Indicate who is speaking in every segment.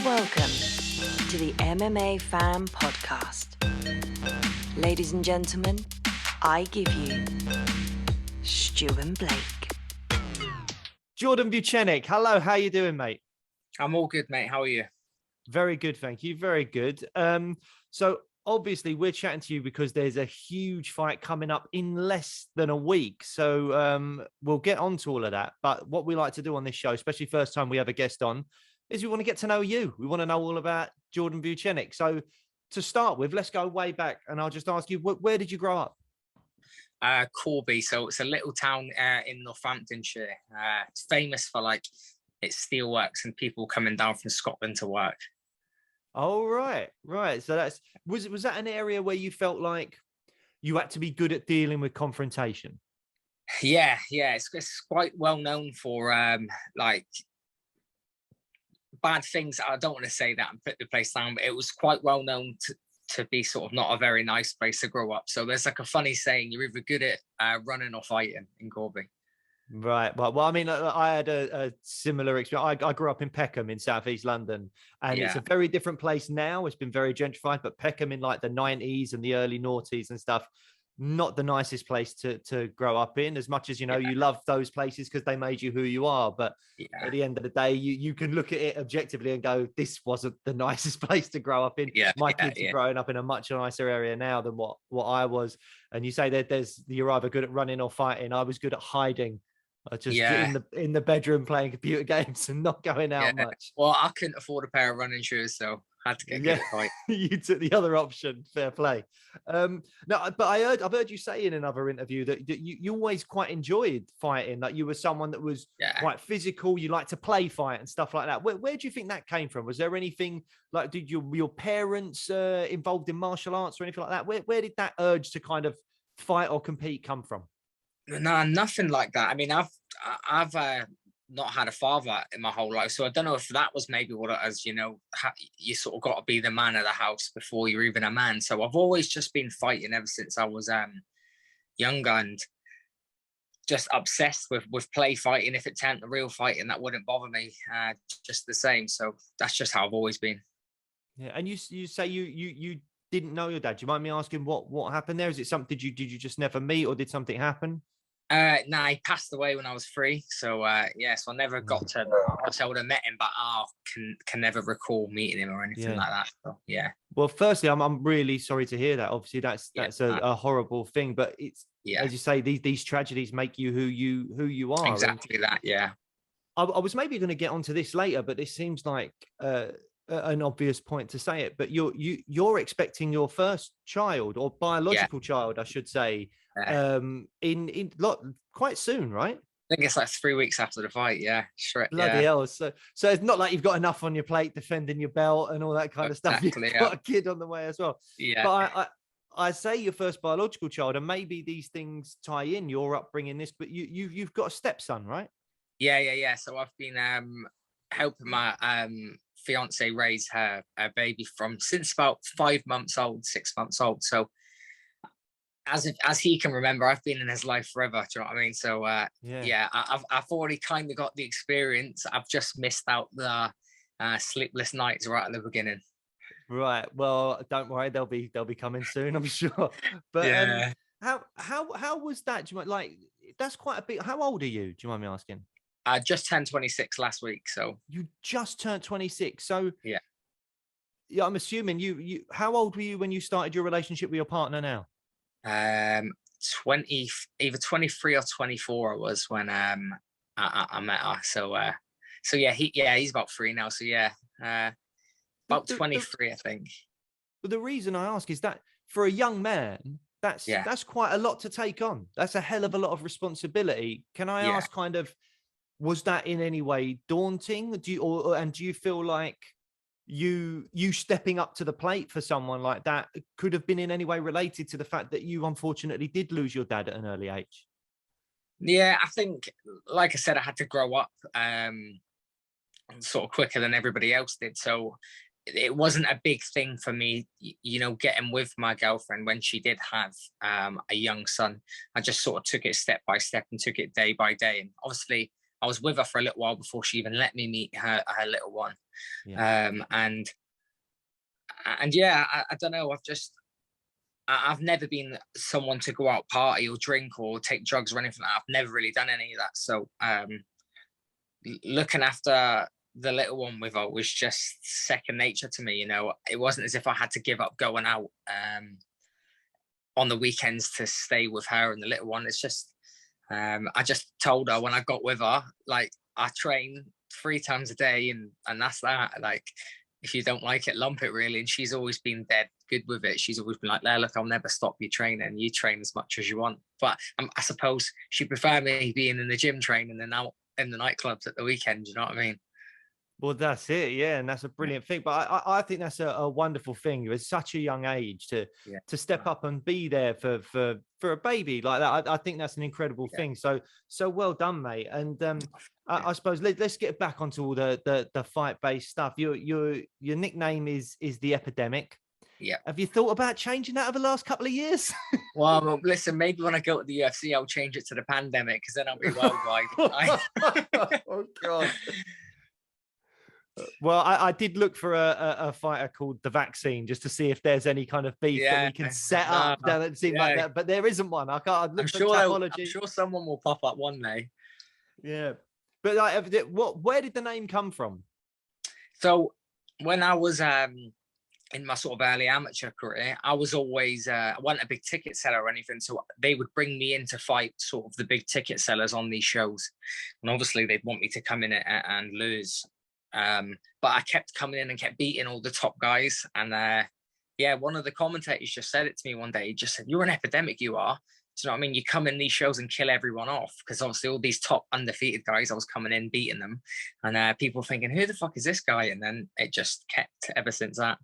Speaker 1: Welcome to the MMA Fan Podcast. Ladies and gentlemen, I give you Stu and Blake.
Speaker 2: Jordan Vucenic, hello, how you doing, mate?
Speaker 3: I'm all good, mate. How are you?
Speaker 2: Very good, thank you. Very good. So obviously we're chatting to you because there's a huge fight coming up in less than a week. So we'll get on to all of that. But what we like to do on this show, especially first time we have a guest on, is we want to get to know you. We want to know all about Jordan Vucenic. So to start with, let's go way back and I'll just ask you, where did you grow up?
Speaker 3: Corby. So it's a little town in Northamptonshire. It's famous for its steelworks and people coming down from Scotland to work.
Speaker 2: Oh, right. So was that an area where you felt like you had to be good at dealing with confrontation?
Speaker 3: Yeah. It's quite well known for bad things. I don't want to say that and put the place down, but it was quite well known to be sort of not a very nice place to grow up. So there's like a funny saying, you're either good at running or fighting in Corby.
Speaker 2: Right. Well, I mean, I had a similar experience. I grew up in Peckham in southeast London, and it's a very different place now. It's been very gentrified, but Peckham in like the 90s and the early noughties and stuff, not the nicest place to grow up in, as much as, you love those places because they made you who you are. But at the end of the day, you can look at it objectively and go, this wasn't the nicest place to grow up in. My kids are growing up in a much nicer area now than what I was. And you say that you're either good at running or fighting. I was good at hiding. In the bedroom playing computer games and not going out much.
Speaker 3: Well, I couldn't afford a pair of running shoes, so I had to get good at fight.
Speaker 2: You took the other option. Fair play. No, but I've heard you say in another interview that you always quite enjoyed fighting. Like you were someone that was quite physical. You like to play fight and stuff like that. Where do you think that came from? Was there anything like did your parents involved in martial arts or anything like that? Where did that urge to kind of fight or compete come from?
Speaker 3: No, nothing like that. I mean, I've not had a father in my whole life, so I don't know if that was maybe what it is. You sort of got to be the man of the house before you're even a man. So I've always just been fighting ever since I was younger, and just obsessed with play fighting. If it weren't the real fighting, that wouldn't bother me just the same. So that's just how I've always been.
Speaker 2: Yeah, and you say you didn't know your dad. Do you mind me asking what happened there? Is it something did you just never meet, or did something happen?
Speaker 3: No, he passed away when I was 3. So so I never got to. I would have met him, but I can never recall meeting him or anything like that. So, yeah.
Speaker 2: Well, firstly, I'm really sorry to hear that. Obviously, that's a horrible thing, but it's as you say, these tragedies make you who you are.
Speaker 3: Exactly that. Yeah.
Speaker 2: I was maybe going to get onto this later, but this seems like an obvious point to say it. But you're expecting your first child or biological child, I should say. In quite soon, right?
Speaker 3: I think it's like 3 weeks after the fight.
Speaker 2: Bloody hell. So it's not like you've got enough on your plate defending your belt and all that kind of stuff. You've got a kid on the way as well. But I say your first biological child, and maybe these things tie in your upbringing this, but you've got a stepson, right?
Speaker 3: Yeah. So I've been helping my fiance raise her baby since about 5 months old, 6 months old. So as he can remember, I've been in his life forever. Do you know what I mean? So I've already kind of got the experience. I've just missed out the sleepless nights right at the beginning.
Speaker 2: Right. Well, don't worry, they'll be coming soon, I'm sure. But how was that? Do you mind, like that's quite a bit. How old are you? Do you mind me asking?
Speaker 3: I just turned 26 last week. So
Speaker 2: you just turned 26. So
Speaker 3: yeah,
Speaker 2: I'm assuming you. How old were you when you started your relationship with your partner now?
Speaker 3: 20, either 23 or 24 I was when I met her. So he's about 3 now. So about 23 I think.
Speaker 2: But the reason I ask is that for a young man, that's quite a lot to take on. That's a hell of a lot of responsibility. Can I ask, kind of, was that in any way daunting? Do you feel like you stepping up to the plate for someone like that could have been in any way related to the fact that you unfortunately did lose your dad at an early age?
Speaker 3: Yeah, I think, like I said, I had to grow up sort of quicker than everybody else did. So it wasn't a big thing for me, getting with my girlfriend when she did have a young son. I just sort of took it step by step and took it day by day. And obviously I was with her for a little while before she even let me meet her little one.
Speaker 2: Yeah.
Speaker 3: And yeah, I don't know. I've never been someone to go out party or drink or take drugs or anything like that. I've never really done any of that. So looking after the little one with her was just second nature to me. You know, it wasn't as if I had to give up going out on the weekends to stay with her and the little one. It's just, I just told her when I got with her, like, I train 3 times a day and that's that. Like, if you don't like it, lump it, really. And she's always been dead good with it. She's always been like, look, I'll never stop you training. You train as much as you want. But I suppose she preferred me being in the gym training than out in the nightclubs at the weekend. You know what I mean?
Speaker 2: Well, that's it, yeah, and that's a brilliant thing. But I think that's a wonderful thing. It was such a young age to step up and be there for a baby like that. I think that's an incredible thing. So well done, mate. And I suppose let's get back onto all the fight based stuff. Your nickname is the Epidemic.
Speaker 3: Yeah.
Speaker 2: Have you thought about changing that over the last couple of years?
Speaker 3: Well, listen, maybe when I go to the UFC, I'll change it to the Pandemic, because then I'll be worldwide.
Speaker 2: Oh God. Well, I did look for a fighter called the Vaccine just to see if there's any kind of beef that we can set up. Doesn't seem like that, but there isn't one. I can't.
Speaker 3: I'm sure someone will pop up one day.
Speaker 2: Yeah, but like, where did the name come from?
Speaker 3: So when I was in my sort of early amateur career, I was always I wasn't a big ticket seller or anything, so they would bring me in to fight sort of the big ticket sellers on these shows, and obviously they'd want me to come in and lose. But I kept coming in and kept beating all the top guys. And one of the commentators just said it to me one day. He just said, "You're an epidemic, you are." Do you know what I mean? You come in these shows and kill everyone off, because obviously all these top undefeated guys, I was coming in beating them, and people thinking, who the fuck is this guy? And then it just kept ever since that.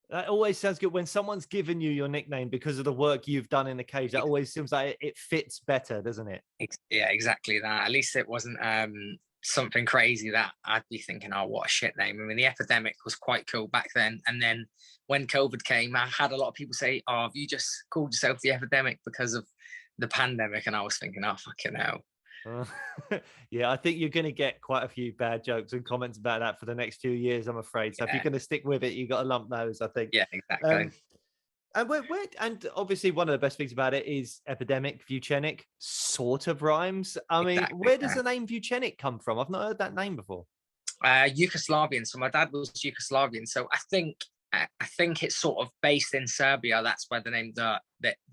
Speaker 2: That always sounds good when someone's given you your nickname because of the work you've done in the cage. That always seems like it fits better, doesn't it?
Speaker 3: Yeah, exactly that. At least it wasn't something crazy that I'd be thinking, oh, what a shit name. I mean, the Epidemic was quite cool back then. And then when COVID came, I had a lot of people say, oh, have you just called yourself the Epidemic because of the pandemic? And I was thinking, oh, fucking hell.
Speaker 2: Yeah, I think you're going to get quite a few bad jokes and comments about that for the next 2 years, I'm afraid. So if you're going to stick with it, you got to lump those, I think.
Speaker 3: Yeah, exactly.
Speaker 2: And obviously one of the best things about it is Epidemic, Vucenic, sort of rhymes. I mean, where does the name Vucenic come from? I've not heard that name before.
Speaker 3: Yugoslavian. So my dad was Yugoslavian. So I think it's sort of based in Serbia. That's where the name the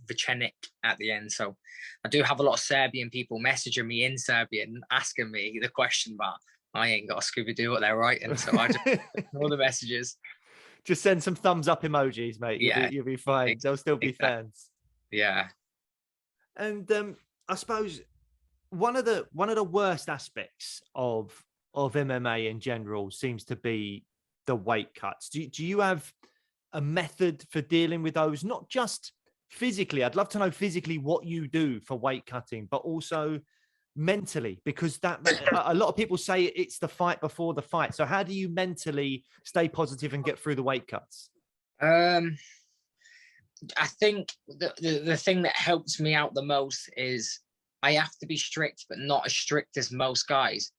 Speaker 3: Vucenic at the end. So I do have a lot of Serbian people messaging me in Serbian asking me the question, but I ain't got a Scooby-Doo what they're writing. So I just all the messages.
Speaker 2: Just send some thumbs up emojis, mate. You'll be fine. There'll still be fans.
Speaker 3: Yeah.
Speaker 2: And I suppose one of the worst aspects of MMA in general seems to be the weight cuts. Do you have a method for dealing with those? Not just physically. I'd love to know physically what you do for weight cutting, but also mentally, because that a lot of people say it's the fight before the fight. So how do you mentally stay positive and get through the weight cuts?
Speaker 3: I think the thing that helps me out the most is I have to be strict, but not as strict as most guys.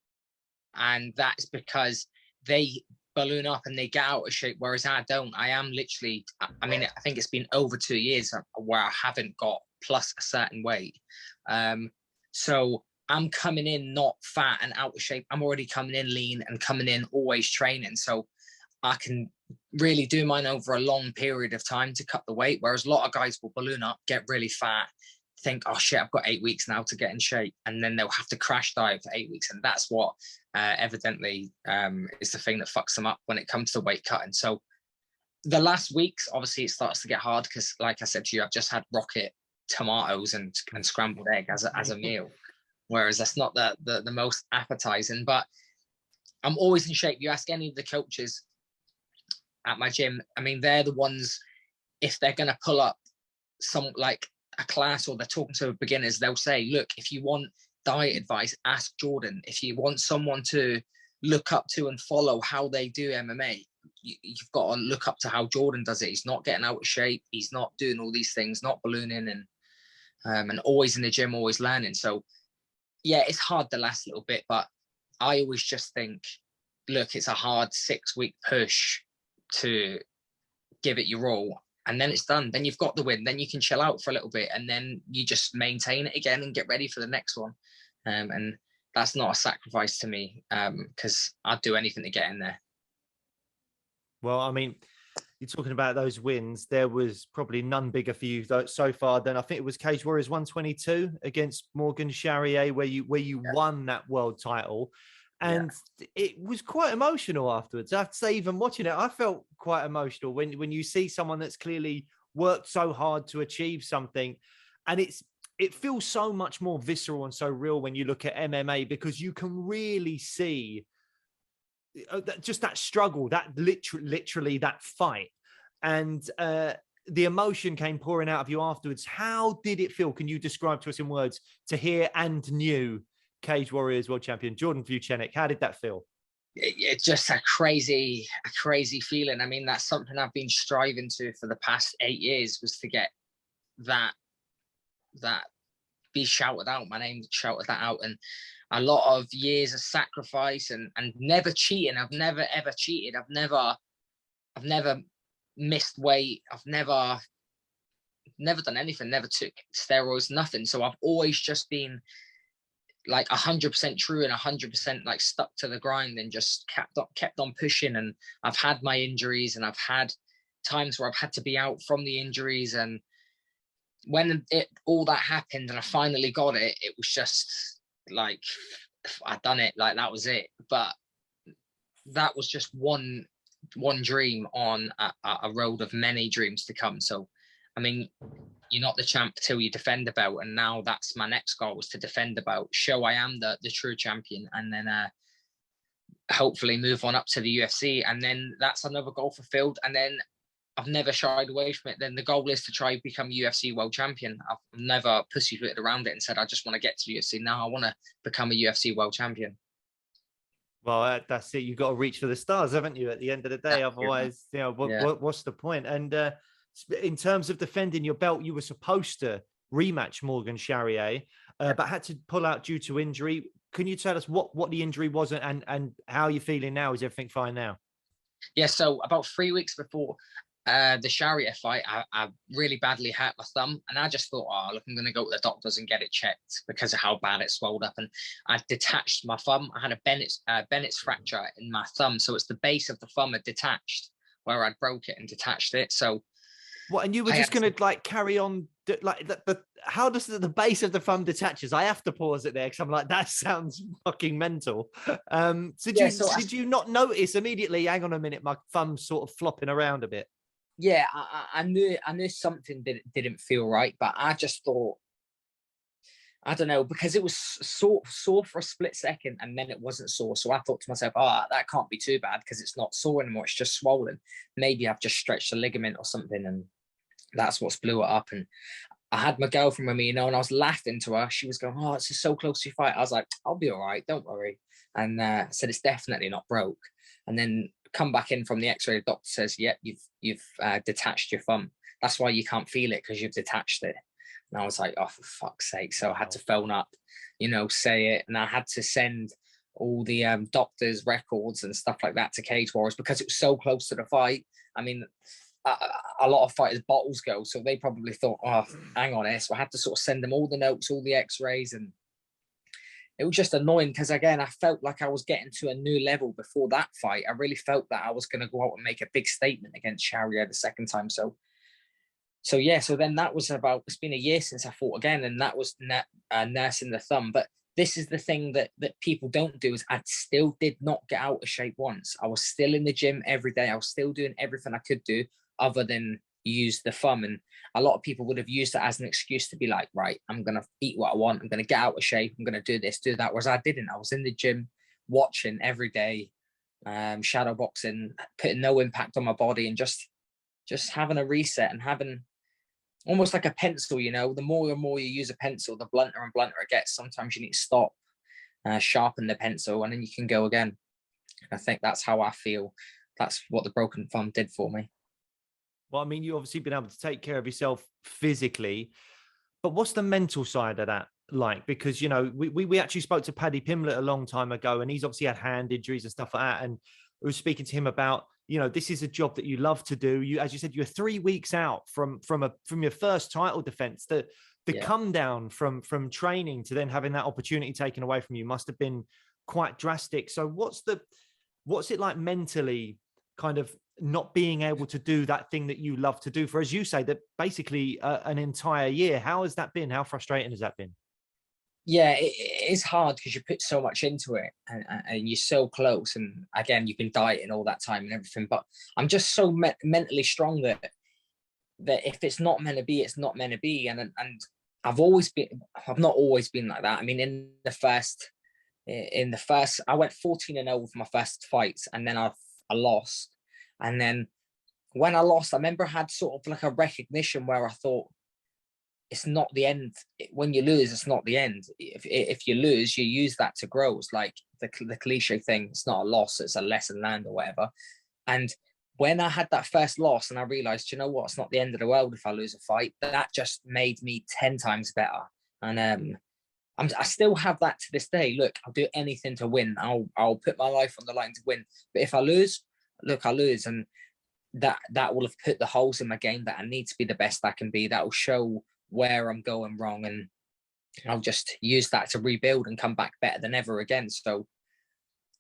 Speaker 3: And that's because they balloon up and they get out of shape, whereas I don't. I am literally, I mean, I think it's been over 2 years where I haven't got plus a certain weight. So I'm coming in not fat and out of shape. I'm already coming in lean and coming in always training. So I can really do mine over a long period of time to cut the weight. Whereas a lot of guys will balloon up, get really fat, think, oh shit, I've got 8 weeks now to get in shape. And then they'll have to crash diet for 8 weeks. And that's what evidently is the thing that fucks them up when it comes to weight cutting. So the last weeks, obviously it starts to get hard because like I said to you, I've just had rocket tomatoes and scrambled egg as a meal. Whereas that's not the most appetizing, but I'm always in shape. You ask any of the coaches at my gym, I mean, they're the ones, if they're going to pull up some like a class or they're talking to beginners, they'll say, look, if you want diet advice, ask Jordan. If you want someone to look up to and follow how they do MMA, you've got to look up to how Jordan does it. He's not getting out of shape. He's not doing all these things, not ballooning and always in the gym, always learning. So yeah, it's hard the last little bit, but I always just think, look, it's a hard 6-week push to give it your all, and then it's done. Then you've got the win. Then you can chill out for a little bit, and then you just maintain it again and get ready for the next one. And that's not a sacrifice to me, because I'd do anything to get in there.
Speaker 2: Well, I mean, you're talking about those wins. There was probably none bigger for you so far than, I think it was Cage Warriors 122 against Morgan Charrier, where you won that world title. And it was quite emotional afterwards. I have to say, even watching it, I felt quite emotional when you see someone that's clearly worked so hard to achieve something. And it feels so much more visceral and so real when you look at MMA, because you can really see just that struggle, that literally that fight. And the emotion came pouring out of you afterwards. How did it feel? Can you describe to us in words, to hear and knew Cage Warriors world champion Jordan Vucenic? How did that feel?
Speaker 3: It's just a crazy feeling. I mean, that's something I've been striving to for the past 8 years, was to get that be shouted out, my name shouted that out. And a lot of years of sacrifice and never cheating. I've never ever cheated. I've never missed weight. I've never done anything, never took steroids, nothing. So I've always just been like 100% true and 100% like stuck to the grind and just kept on pushing. And I've had my injuries, and I've had times where I've had to be out from the injuries. And when all that happened and I finally got it, it was just like, I'd done it, like that was it. But that was just one dream on a road of many dreams to come. So, I mean, you're not the champ till you defend the belt, and now that's my next goal, was to defend the belt, show I am the true champion, and then hopefully move on up to the UFC, and then that's another goal fulfilled. And then I've never shied away from it. Then the goal is to try to become UFC world champion. I've never pussyfooted around it and said I just want to get to UFC. Now I want to become a UFC world champion.
Speaker 2: Well, that's it. You've got to reach for the stars, haven't you, at the end of the day? Otherwise, what's the point? And in terms of defending your belt, you were supposed to rematch Morgan Charrier, but had to pull out due to injury. Can you tell us what the injury was and how you're feeling now? Is everything fine now?
Speaker 3: Yeah, so about 3 weeks before the Charrier fight, I really badly hurt my thumb, and I just thought, oh, look, I'm going to go to the doctors and get it checked because of how bad it swelled up. And I detached my thumb. I had a Bennett's fracture in my thumb, so it's the base of the thumb had detached where I'd broke it and detached it. So
Speaker 2: what? And you were just going to like carry on, like how does the base of the thumb detaches? I have to pause it there because I'm like, that sounds fucking mental. Did you not notice immediately? Hang on a minute, my thumb's sort of flopping around a bit.
Speaker 3: Yeah, I knew something didn't feel right, but I just thought, I don't know, because it was sore for a split second, and then it wasn't sore. So I thought to myself, oh, that can't be too bad because it's not sore anymore. It's just swollen. Maybe I've just stretched a ligament or something, and that's what's blew it up. And I had my girlfriend with me, and I was laughing to her. She was going, oh, it's just so close to your fight. I was like, I'll be all right, don't worry. And said, it's definitely not broke. And then come back in from the x-ray, the doctor says, yep, you've detached your thumb. That's why you can't feel it, because you've detached it. And I was like, oh, for fuck's sake. So I had to phone up, say it. And I had to send all the doctor's records and stuff like that to Cage Warriors because it was so close to the fight. I mean, a lot of fighters bottles go, so they probably thought, oh, hang on here. So I had to sort of send them all the notes, all the x-rays, and it was just annoying because, again, I felt like I was getting to a new level before that fight. I really felt that I was going to go out and make a big statement against Charrier the second time. So then that was it's been a year since I fought again, and that was nursing the thumb. But this is the thing that people don't do, is I still did not get out of shape once. I was still in the gym every day. I was still doing everything I could do other than use the thumb. And a lot of people would have used that as an excuse to be like, right, I'm going to eat what I want. I'm going to get out of shape. I'm going to do this, do that. Whereas I didn't. I was in the gym watching every day, shadow boxing, putting no impact on my body, and just having a reset and having almost like a pencil, the more and more you use a pencil, the blunter and blunter it gets. Sometimes you need to stop, sharpen the pencil, and then you can go again. I think that's how I feel. That's what the broken thumb did for me.
Speaker 2: Well, I mean, you've obviously been able to take care of yourself physically, but what's the mental side of that? like? Because, you know, we actually spoke to Paddy Pimblett a long time ago, and he's obviously had hand injuries and stuff like that. And we were speaking to him about, you know, this is a job that you love to do. You, as you said, you're 3 weeks out from your first title defense. The come down from training to then having that opportunity taken away from you must have been quite drastic. So what's it like mentally, kind of not being able to do that thing that you love to do for, as you say, that basically an entire year? How has that been? How frustrating has that been?
Speaker 3: Yeah, it is hard because you put so much into it, and you're so close. And again, you've been dieting all that time and everything. But I'm just so mentally strong that if it's not meant to be, it's not meant to be. And I've not always been like that. I mean, in the first, I went 14-0 with my first fights, and then I lost. And then when I lost, I remember I had sort of like a recognition where I thought, it's not the end. When you lose, it's not the end. If you lose, you use that to grow. It's like the cliche thing. It's not a loss, it's a lesson learned or whatever. And when I had that first loss and I realized, you know what, it's not the end of the world if I lose a fight, that just made me 10 times better. And I still have that to this day. Look, I'll do anything to win. I'll put my life on the line to win. But if I lose, look, I lose. And that will have put the holes in my game that I need to be the best I can be. That will show where I'm going wrong, and I'll just use that to rebuild and come back better than ever again. So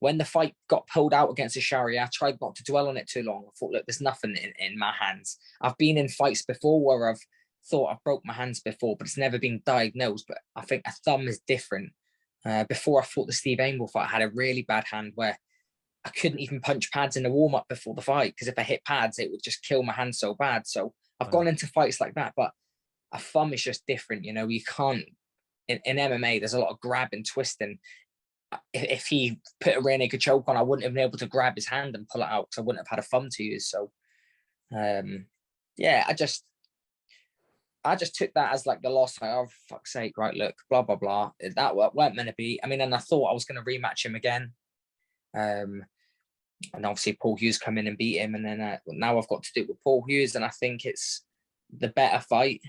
Speaker 3: when the fight got pulled out against Sharia, I tried not to dwell on it too long. I thought, look, there's nothing in my hands. I've been in fights before where I've thought I've broke my hands before, but it's never been diagnosed. But I think a thumb is different. Before I fought the Steve Aimble fight, I had a really bad hand where I couldn't even punch pads in the warm-up before the fight, because if I hit pads, it would just kill my hand so bad. So I've gone into fights like that, but a thumb is just different. You know, you can't, in MMA, there's a lot of grab and twisting. If he put a rear naked choke on, I wouldn't have been able to grab his hand and pull it out, because I wouldn't have had a thumb to use. So, yeah, I just took that as like the loss. Like, oh, fuck's sake, right, look, blah, blah, blah. That weren't meant to be. I mean, and I thought I was going to rematch him again. And obviously Paul Hughes come in and beat him. And then now I've got to do it with Paul Hughes. And I think it's the better fight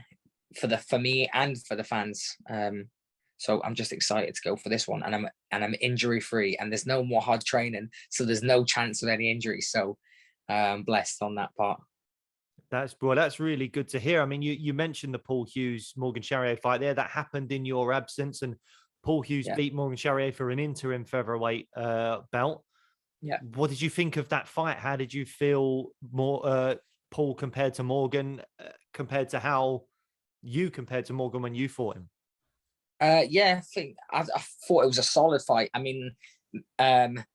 Speaker 3: for me and for the fans. So I'm just excited to go for this one, and I'm injury free, and there's no more hard training, so there's no chance of any injuries. So I'm blessed on that part.
Speaker 2: That's really good to hear. I mean, you mentioned the Paul Hughes Morgan Charrier fight there that happened in your absence, and Paul Hughes beat Morgan Charrier for an interim featherweight belt.
Speaker 3: Yeah.
Speaker 2: What did you think of that fight? How did you feel more Paul compared to Morgan, compared to how you compared to Morgan when you fought him?
Speaker 3: Yeah, I thought it was a solid fight. I mean, in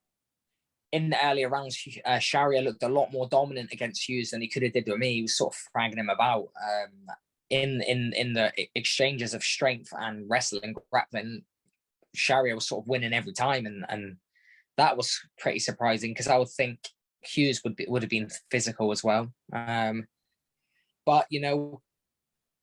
Speaker 3: the earlier rounds, Sharia looked a lot more dominant against Hughes than he could have did with me. He was sort of fragging him about. In the exchanges of strength and wrestling, grappling, Sharia was sort of winning every time, and that was pretty surprising, because I would think Hughes would have been physical as well. But you know,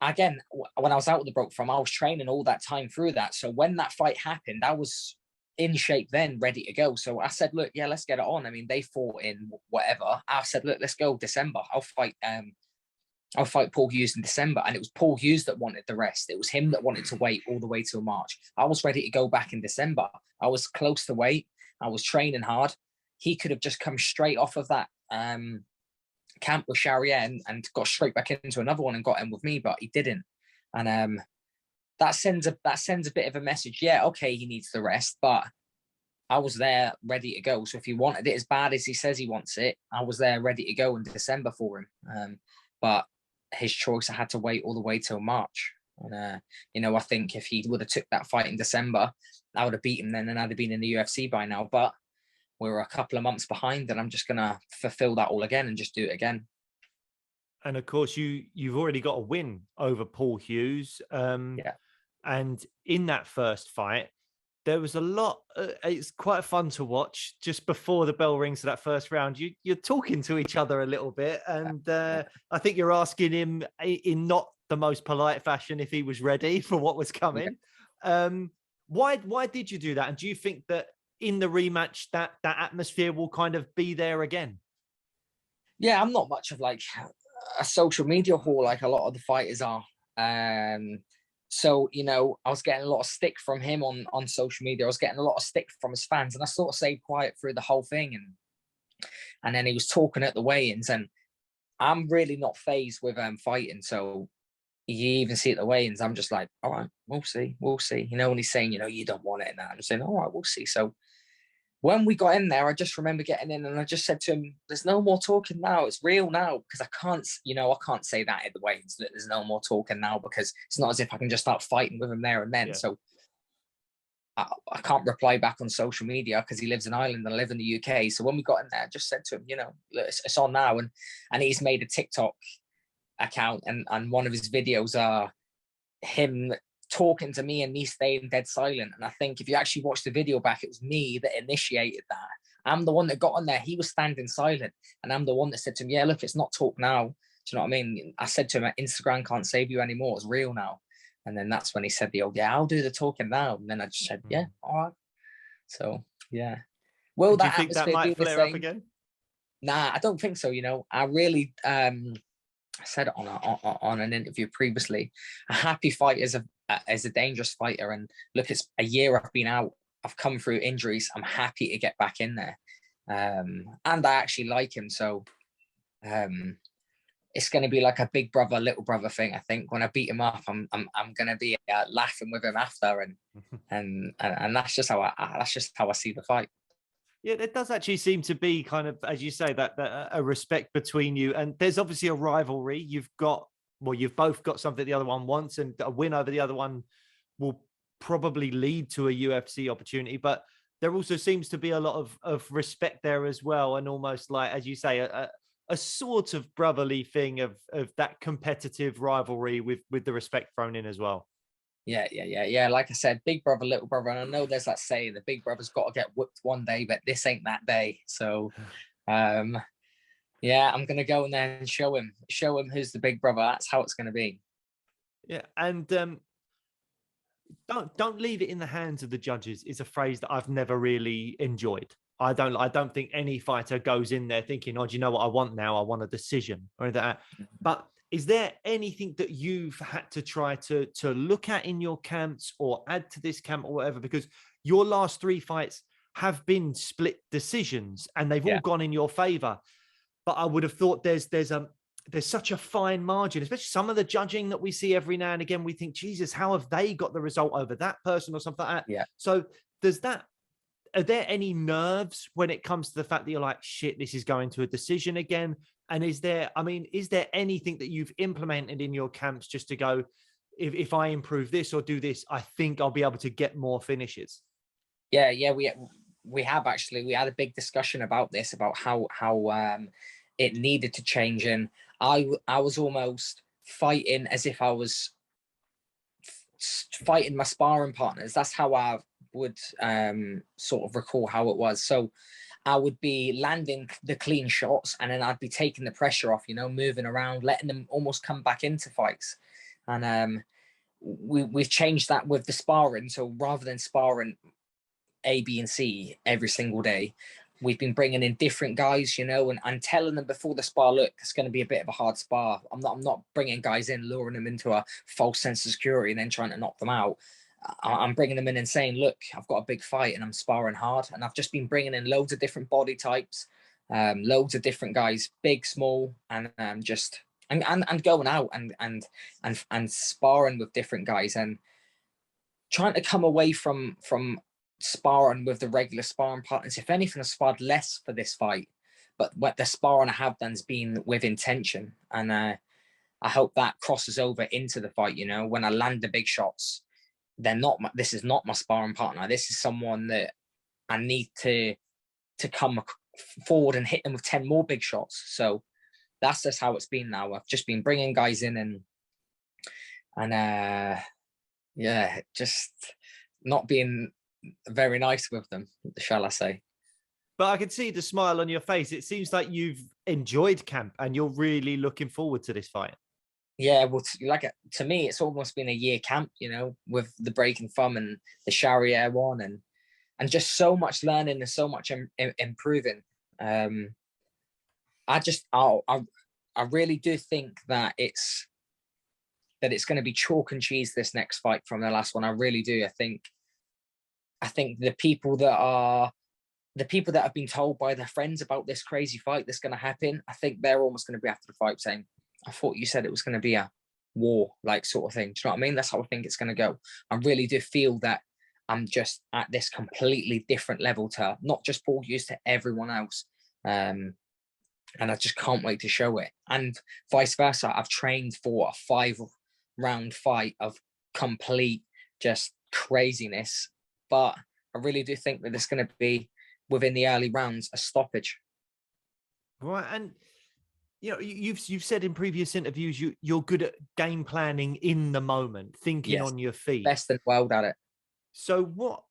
Speaker 3: again, when I was out with the broke from, I was training all that time through that. So when that fight happened, I was in shape then, ready to go. So I said, look, yeah, let's get it on. I mean, they fought in whatever. I said, look, let's go December. I'll fight Paul Hughes in December. And it was Paul Hughes that wanted the rest. It was him that wanted to wait all the way till March. I was ready to go back in December. I was close to weight. I was training hard. He could have just come straight off of that camp with Sharia and got straight back into another one and got in with me, but he didn't. And that sends a bit of a message. Yeah, okay, he needs the rest, but I was there ready to go. So if he wanted it as bad as he says he wants it, I was there ready to go in December for him. But his choice, I had to wait all the way till March. And you know, I think if he would have took that fight in December, I would have beat him then, and I'd have been in the UFC by now. But we're a couple of months behind, and I'm just gonna fulfill that all again and just do it again.
Speaker 2: And of course, you've already got a win over Paul Hughes.
Speaker 3: Yeah.
Speaker 2: And in that first fight, there was a lot. It's quite fun to watch. Just before the bell rings to that first round, you're talking to each other a little bit, and I think you're asking him in not the most polite fashion if he was ready for what was coming. Yeah. Why did you do that? And do you think that in the rematch that atmosphere will kind of be there again?
Speaker 3: Yeah, I'm not much of like a social media whore like a lot of the fighters are. So, you know, I was getting a lot of stick from him on social media. I was getting a lot of stick from his fans, and I sort of stayed quiet through the whole thing. And then he was talking at the weigh-ins, and I'm really not phased with fighting. So you even see at the weigh-ins, I'm just like, all right, we'll see. You know, when he's saying, you know, you don't want it, and that, I'm just saying, all right, we'll see. So when we got in there, I just remember getting in and I just said to him, there's no more talking now. It's real now, because I can't say that at the weigh-ins, that there's no more talking now, because it's not as if I can just start fighting with him there and then. Yeah. So I can't reply back on social media because he lives in Ireland and I live in the UK. So when we got in there, I just said to him, you know, it's on now. And he's made a TikTok account, and one of his videos are him talking to me and me staying dead silent. And I think if you actually watch the video back, it was me that initiated that. I'm the one that got on there. He was standing silent, and I'm the one that said to him, yeah, look, it's not talk now. Do you know what I mean? I said to him, Instagram can't save you anymore. It's real now. And then that's when he said yeah, I'll do the talking now. And then I just said, yeah, all right. So, yeah. Will
Speaker 2: that atmosphere that might flare up again?
Speaker 3: Nah, I don't think so. You know, I really, I said it on an interview previously, a happy fight is a dangerous fighter. And look, it's a year I've been out. I've come through injuries. I'm happy to get back in there. And I actually like him. So it's going to be like a big brother, little brother thing. I think when I beat him up, I'm going to be laughing with him after. And that's just how I see the fight.
Speaker 2: Yeah, there does actually seem to be kind of, as you say, that a respect between you. And there's obviously a rivalry. You've both got something the other one wants, and a win over the other one will probably lead to a UFC opportunity. But there also seems to be a lot of respect there as well. And almost like, as you say, a sort of brotherly thing of that competitive rivalry with the respect thrown in as well.
Speaker 3: Yeah. Like I said, big brother, little brother. And I know there's that saying, the big brother's got to get whooped one day, but this ain't that day. So, yeah, I'm going to go in there and show him who's the big brother. That's how it's going to be.
Speaker 2: Yeah. And don't leave it in the hands of the judges is a phrase that I've never really enjoyed. I don't think any fighter goes in there thinking, oh, do you know what I want now? I want a decision or that. But is there anything that you've had to try to look at in your camps or add to this camp or whatever? Because your last 3 fights have been split decisions and they've all gone in your favor. But I would have thought there's such a fine margin, especially some of the judging that we see every now and again. We think, Jesus, how have they got the result over that person or something like that?
Speaker 3: Yeah.
Speaker 2: So are there any nerves when it comes to the fact that you're like, shit, this is going to a decision again? And is there anything that you've implemented in your camps just to go, if I improve this or do this, I think I'll be able to get more finishes?
Speaker 3: Yeah. We have actually, we had a big discussion about this, about how it needed to change. And I was almost fighting as if I was fighting my sparring partners. That's how I would sort of recall how it was. So I would be landing the clean shots, and then I'd be taking the pressure off, you know, moving around, letting them almost come back into fights. And we've changed that with the sparring. So rather than sparring A, B, and C every single day, we've been bringing in different guys, you know, and telling them before the spar, look, it's going to be a bit of a hard spar. I'm not bringing guys in, luring them into a false sense of security and then trying to knock them out. I'm bringing them in and saying, look, I've got a big fight and I'm sparring hard. And I've just been bringing in loads of different body types, loads of different guys, big, small, and just going out and sparring with different guys and trying to come away from sparring with the regular sparring partners. If anything, I sparred less for this fight, but what the sparring I have done has been with intention. And I hope that crosses over into the fight, you know, when I land the big shots, this is not my sparring partner. This is someone that I need to come forward and hit them with 10 more big shots. So that's just how it's been now. I've just been bringing guys in and just not being very nice with them, shall I say.
Speaker 2: But I can see the smile on your face. It seems like you've enjoyed camp and you're really looking forward to this fight.
Speaker 3: Yeah, well, to me, it's almost been a year camp, you know, with the breaking thumb and the Sharia one, and just so much learning and so much improving. I really do think that it's that it's going to be chalk and cheese this next fight from the last one. I really do. I think the people that have been told by their friends about this crazy fight that's going to happen, I think they're almost going to be after the fight saying, I thought you said it was going to be a war, like, sort of thing. Do you know what I mean? That's how I think it's going to go. I really do feel that I'm just at this completely different level to not just Paul Hughes, to everyone else. And I just can't wait to show it. And vice versa. I've trained for a 5-round fight of complete just craziness. But I really do think that it's going to be, within the early rounds, a stoppage.
Speaker 2: Right. And you've said in previous interviews you're good at game planning in the moment, thinking on your feet.
Speaker 3: Best in the world at it.
Speaker 2: So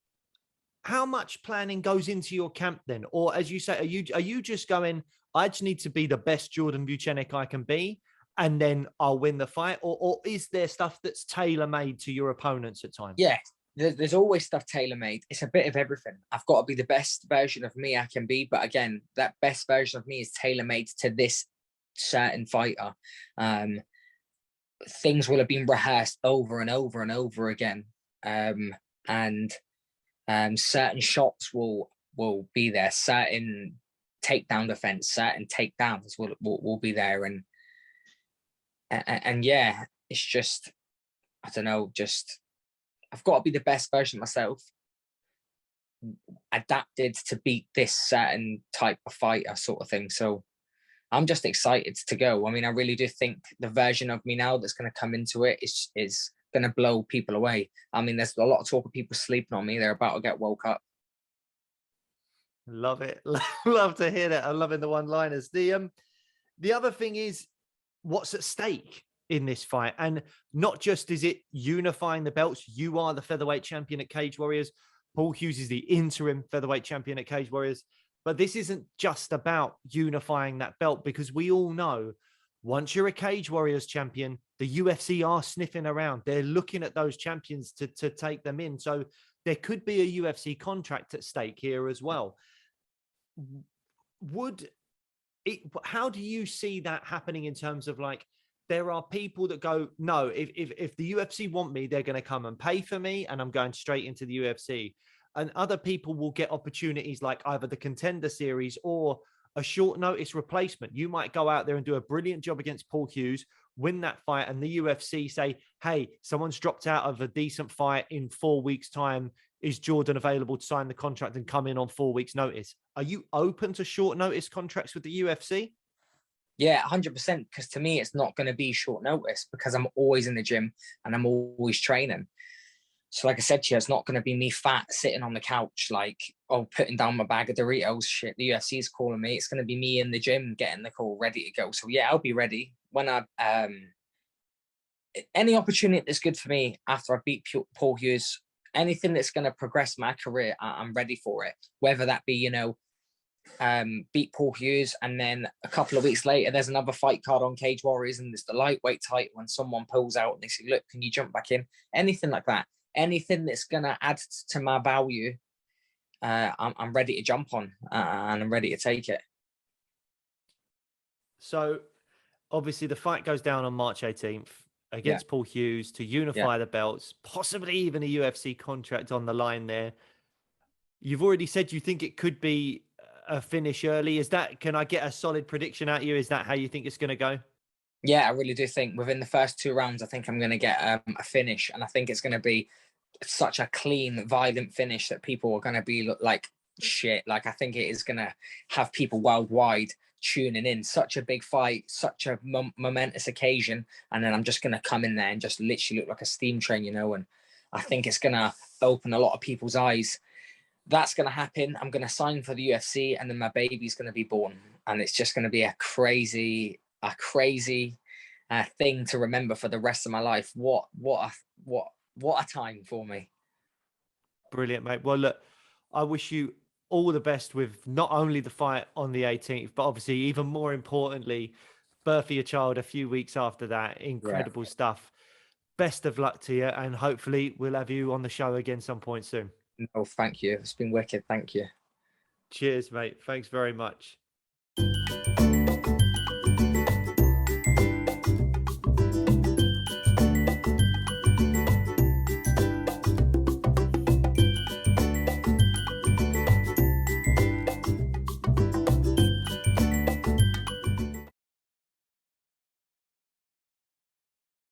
Speaker 2: how much planning goes into your camp then? Or as you say, are you just going, I just need to be the best Jordan Vucenic I can be, and then I'll win the fight? Or is there stuff that's tailor-made to your opponents at times?
Speaker 3: Yeah, there's always stuff tailor-made. It's a bit of everything. I've got to be the best version of me I can be. But again, that best version of me is tailor-made to this certain fighter. Things will have been rehearsed over and over and over again. And certain shots will be there. Certain takedown defense, certain takedowns will be there. And yeah, it's just, I don't know, just, I've got to be the best version of myself, adapted to beat this certain type of fighter, sort of thing. So I'm just excited to go. I mean, I really do think the version of me now that's going to come into it is going to blow people away. I mean, there's a lot of talk of people sleeping on me. They're about to get woke up.
Speaker 2: Love it. Love to hear that. I'm loving the one-liners. The other thing is, what's at stake in this fight? And not just is it unifying the belts. You are the featherweight champion at Cage Warriors. Paul Hughes is the interim featherweight champion at Cage Warriors. But this isn't just about unifying that belt, because we all know once you're a Cage Warriors champion, the UFC are sniffing around. They're looking at those champions to take them in. So there could be a UFC contract at stake here as well. How do you see that happening in terms of, like, there are people that go, no, if the UFC want me, they're going to come and pay for me and I'm going straight into the UFC. And other people will get opportunities like either the Contender Series or a short notice replacement. You might go out there and do a brilliant job against Paul Hughes, win that fight, and the UFC say, hey, someone's dropped out of a decent fight in 4 weeks' time. Is Jordan available to sign the contract and come in on 4 weeks' notice? Are you open to short notice contracts with the UFC?
Speaker 3: Yeah, 100%. Because to me, it's not going to be short notice, because I'm always in the gym and I'm always training. So like I said to you, it's not going to be me fat sitting on the couch, like, oh, putting down my bag of Doritos, shit, the UFC is calling me. It's going to be me in the gym getting the call, ready to go. So yeah, I'll be ready when any opportunity that's good for me after I beat Paul Hughes, anything that's going to progress my career, I'm ready for it. Whether that be, beat Paul Hughes and then a couple of weeks later there's another fight card on Cage Warriors and it's the lightweight title when someone pulls out and they say, look, can you jump back in? Anything like that. Anything that's going to add to my value, I'm ready to jump on and I'm ready to take it.
Speaker 2: So obviously the fight goes down on March 18th against Paul Hughes to unify the belts, possibly even a UFC contract on the line there. You've already said you think it could be a finish early. Can I get a solid prediction out of you? Is that how you think it's going to go?
Speaker 3: Yeah, I really do think within the first 2 rounds, I think I'm going to get a finish. And I think it's going to be such a clean, violent finish that people are going to be like, shit. Like, I think it is going to have people worldwide tuning in. Such a big fight, such a momentous occasion. And then I'm just going to come in there and just literally look like a steam train, and I think it's going to open a lot of people's eyes. That's going to happen. I'm going to sign for the UFC and then my baby's going to be born. And it's just going to be a crazy thing to remember for the rest of my life. What a time for me.
Speaker 2: Brilliant, mate. Well, look, I wish you all the best with not only the fight on the 18th, but obviously even more importantly, birth of your child a few weeks after that. Incredible stuff. Best of luck to you. And hopefully we'll have you on the show again some point soon.
Speaker 3: No, thank you. It's been wicked. Thank you.
Speaker 2: Cheers, mate. Thanks very much.